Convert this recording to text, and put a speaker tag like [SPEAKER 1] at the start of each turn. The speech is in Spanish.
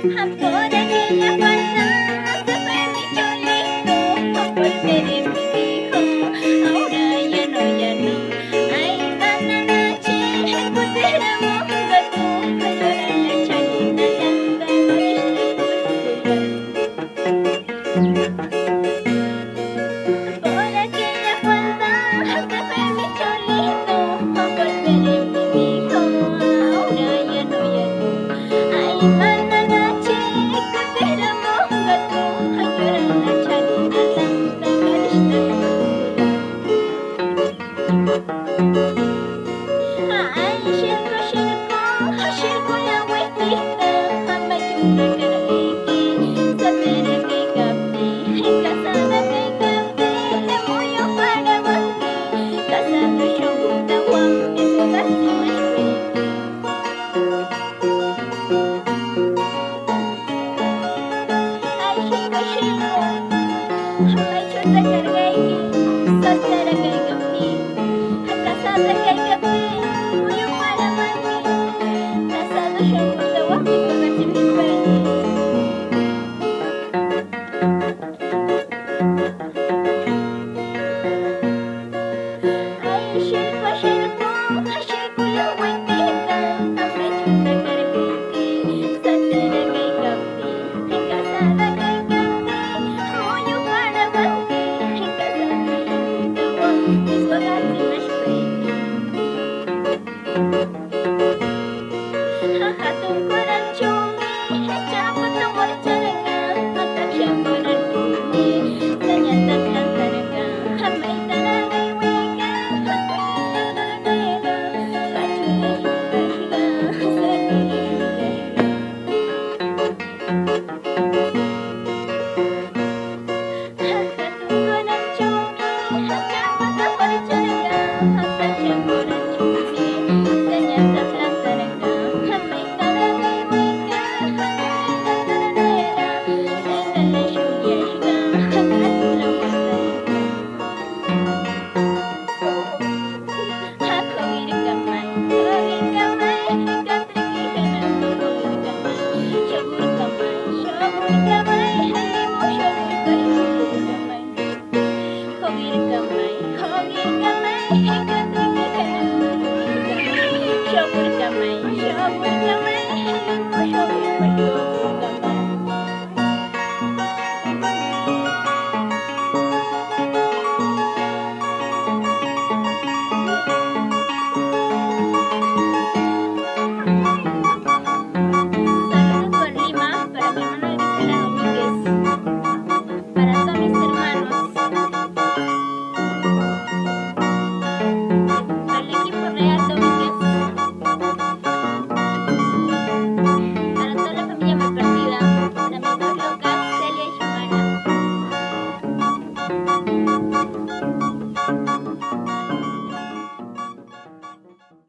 [SPEAKER 1] Por aquella falda se fue mi cholito, porque de mi dijo, ahora ya no, ya no. Ay, cada noche encontramos un gato, a llorar la chalina blanca, por aquella falda se fue mi cholito, porque de mi dijo, ahora ya no, ya no. Ay, cada noche encontramos un gato, a llorar la chalina blanca, ay, shilko, shilko, shilko la huesquita, amayuna cargueque, satera que capte, casada que capte, emuyo para guanque, casado yo gusta guan, es un gasto más ay, shilko, shilko, amayuna cargueque, satera que capte, casada que capte, emuyo para guanque, casado yo gusta guan, es un gasto más ay, shilko, shilko, shilko la huesquita, amayuna cargueque, satera que capte, casada que capte, emuyo para guanque, casado yo gusta guan, es un gasto más hatun koran chumi, cabut nomor caraga, matak syambaran bumi, ternyata kan taraga, hamay talagai wega, hakunya talaga, kacuna higa-higa, sadili higa-higa. Hatun koran chumi, cabut nomor caraga, matak syambaran bumi, ternyata kan taraga, hamay talagai wega, hakunya talaga, sadili higa-higa, kacuna higa-higa. Kawir kamay, kantri ka ng kawir kamay, syabur kamay, syabur